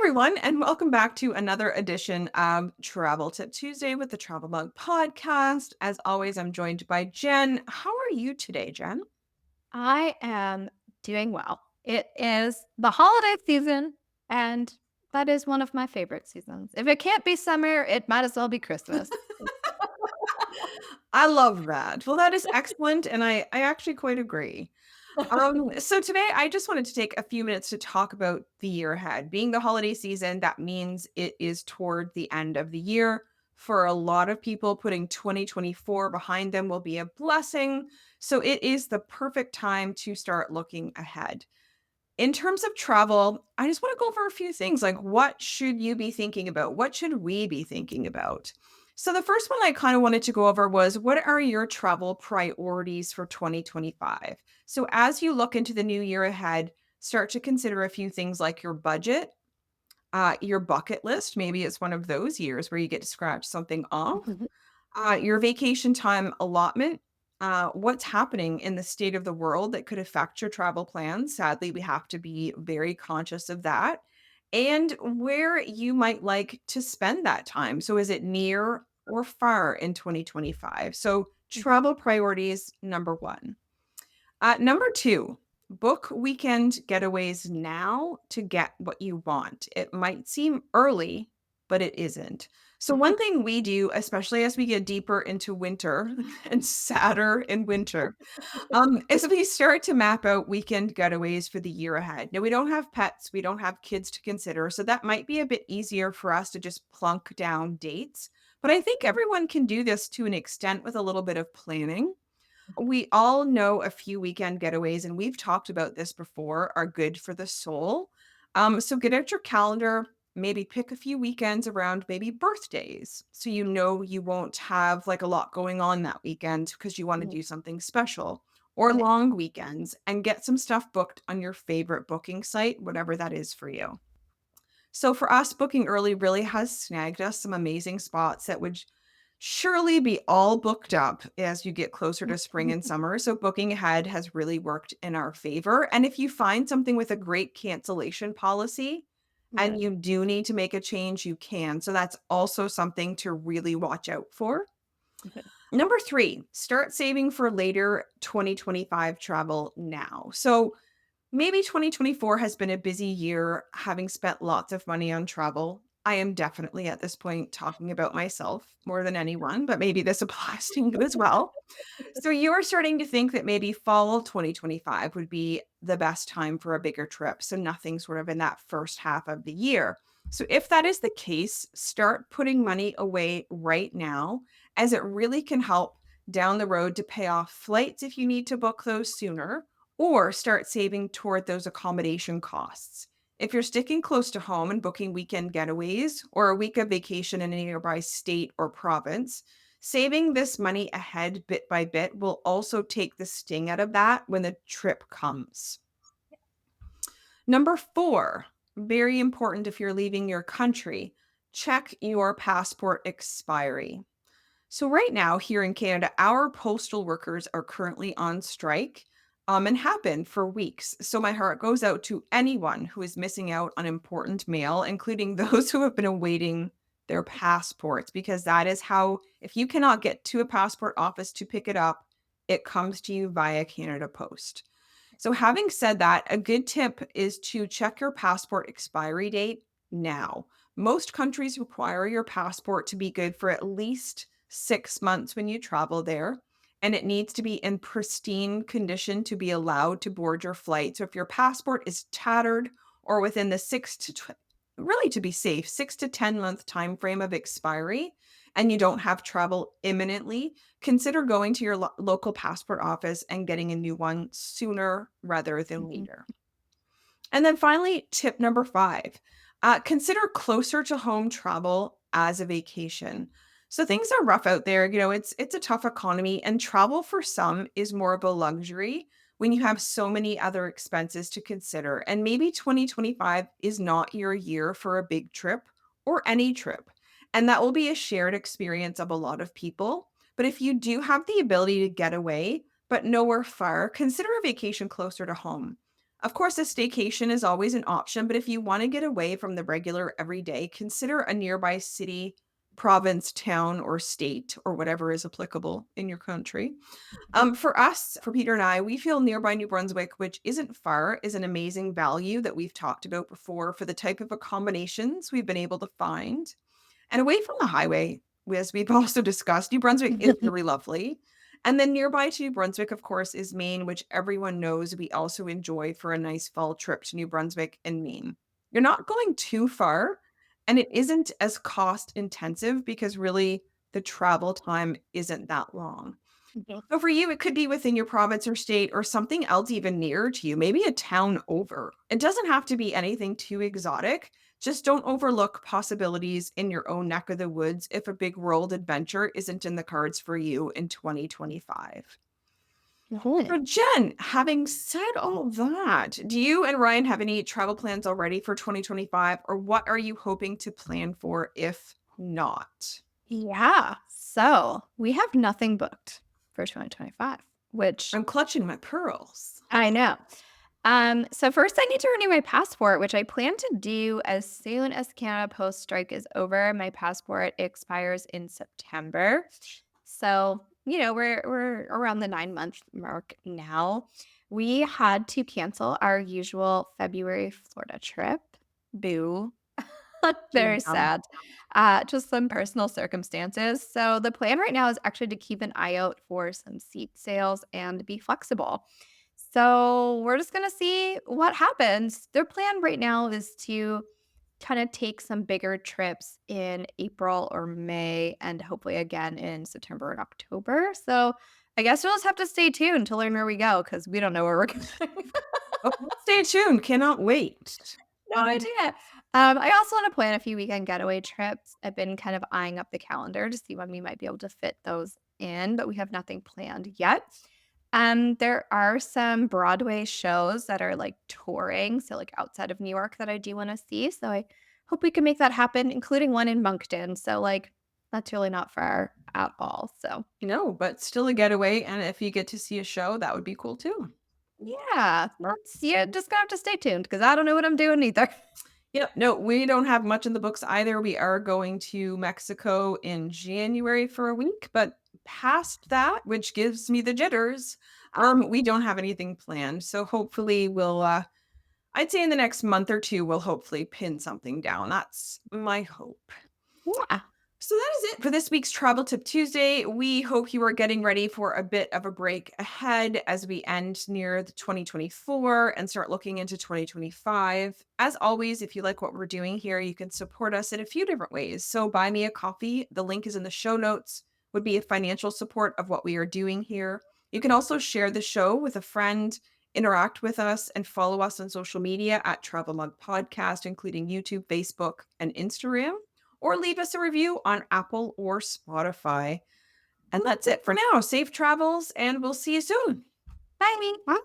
everyone, and welcome back to another edition of Travel Tip Tuesday with the Travel Mug Podcast. As always, I'm joined by Jen. How are you today, Jen? I am doing well. It is the holiday season, and that is one of my favorite seasons. If it can't be summer, it might as well be Christmas. I love that. Well, that is excellent, and I actually quite agree. So today I just wanted to take a few minutes to talk about the year ahead. Being the holiday season, that means it is toward the end of the year. For a lot of people, putting 2024 behind them will be a blessing. So it is the perfect time to start looking ahead. In terms of travel, I just want to go over a few things like what should you be thinking about? What should we be thinking about? So, the first one I kind of wanted to go over was what are your travel priorities for 2025? So, as you look into the new year ahead, start to consider a few things like your budget, your bucket list. Maybe it's one of those years where you get to scratch something off, your vacation time allotment, what's happening in the state of the world that could affect your travel plans. Sadly, we have to be very conscious of that. And where you might like to spend that time. So, is it near or far in 2025? So, travel priorities, number one. Number two, book weekend getaways now to get what you want. It might seem early, but it isn't. So, one thing we do, especially as we get deeper into winter and sadder in winter, is we start to map out weekend getaways for the year ahead. Now, we don't have pets, we don't have kids to consider. So, that might be a bit easier for us to just plunk down dates. But I think everyone can do this to an extent with a little bit of planning. We all know a few weekend getaways, and we've talked about this before, are good for the soul. So get out your calendar, maybe pick a few weekends around maybe birthdays. So you know you won't have like a lot going on that weekend because you want to do something special or Right. long weekends and get some stuff booked on your favorite booking site, whatever that is for you. So for us, booking early really has snagged us some amazing spots that would surely be all booked up as you get closer to spring and summer. So booking ahead has really worked in our favor. And if you find something with a great cancellation policy Yeah. and you do need to make a change, you can. So that's also something to really watch out for. Okay. Number three, start saving for later 2025 travel now. So maybe 2024 has been a busy year, having spent lots of money on travel. I am definitely at this point talking about myself more than anyone, but maybe this applies to you as well. So you are starting to think that maybe fall 2025 would be the best time for a bigger trip. So nothing sort of in that first half of the year. So if that is the case, start putting money away right now as it really can help down the road to pay off flights if you need to book those sooner or start saving toward those accommodation costs. If you're sticking close to home and booking weekend getaways or a week of vacation in a nearby state or province, saving this money ahead bit by bit will also take the sting out of that when the trip comes. Number four, very important if you're leaving your country, check your passport expiry. So, right now, here in Canada, our postal workers are currently on strike and have been for weeks. So, my heart goes out to anyone who is missing out on important mail, including those who have been awaiting their passports, because that is how, if you cannot get to a passport office to pick it up, it comes to you via Canada Post. So, having said that, a good tip is to check your passport expiry date now. Most countries require your passport to be good for at least 6 months when you travel there, and it needs to be in pristine condition to be allowed to board your flight. So, if your passport is tattered or within the really to be safe, 6 to 10 month time frame of expiry, and you don't have travel imminently, consider going to your local passport office and getting a new one sooner rather than Mhm. later. And then finally, tip number five, consider closer to home travel as a vacation. So things are rough out there. It's a tough economy, and travel for some is more of a luxury when you have so many other expenses to consider. And maybe 2025 is not your year for a big trip or any trip. And that will be a shared experience of a lot of people. But if you do have the ability to get away, but nowhere far, consider a vacation closer to home. Of course, a staycation is always an option, but if you want to get away from the regular everyday, consider a nearby city, province, town, or state, or whatever is applicable in your country. For us, for Peter and I, we feel nearby New Brunswick, which isn't far, is an amazing value that we've talked about before for the type of accommodations we've been able to find. And away from the highway, as we've also discussed, New Brunswick is really lovely. And then nearby to New Brunswick, of course, is Maine, which everyone knows we also enjoy for a nice fall trip to New Brunswick and Maine. You're not going too far, and it isn't as cost intensive because really the travel time isn't that long. Mhm. So for you, it could be within your province or state or something else even nearer to you, maybe a town over. It doesn't have to be anything too exotic. Just don't overlook possibilities in your own neck of the woods if a big world adventure isn't in the cards for you in 2025. Mhm. So, Jen, having said all that, do you and Ryan have any travel plans already for 2025, or what are you hoping to plan for if not? Yeah. So we have nothing booked for 2025, which I'm clutching my pearls. I know. So first I need to renew my passport, which I plan to do as soon as Canada Post strike is over. My passport expires in September. So, we're around the 9-month mark now. We had to cancel our usual February Florida trip. Boo. Very Yeah. sad. Just some personal circumstances. So the plan right now is actually to keep an eye out for some seat sales and be flexible. So we're just gonna see what happens. Their plan right now is to kind of take some bigger trips in April or May and hopefully again in September and October. So I guess we'll just have to stay tuned to learn where we go because we don't know where we're going. Oh, stay tuned. Cannot wait. No idea. I also want to plan a few weekend getaway trips. I've been kind of eyeing up the calendar to see when we might be able to fit those in, but we have nothing planned yet. There are some Broadway shows that are like touring, so like outside of New York that I do want to see. So I hope we can make that happen, including one in Moncton. So like that's really not far at all. So No, but still a getaway, and if you get to see a show, that would be cool too. yeah, that's you just gonna have to stay tuned because I don't know what I'm doing either. Yep, no, we don't have much in the books either. We are going to Mexico in January for a week, but past that, which gives me the jitters, we don't have anything planned. So hopefully we'll I'd say in the next month or two we'll hopefully pin something down. That's my hope. Yeah. So that is it for this week's Travel Tip Tuesday. We hope you are getting ready for a bit of a break ahead as we end near the 2024 and start looking into 2025. As always, if you like what we're doing here, you can support us in a few different ways. So buy me a coffee. The link is in the show notes. Would be a financial support of what we are doing here. You can also share the show with a friend, interact with us, and follow us on social media at Travel Mug Podcast, including YouTube, Facebook, and Instagram, or leave us a review on Apple or Spotify. And that's it for now. Safe travels, and we'll see you soon. Bye. Bye.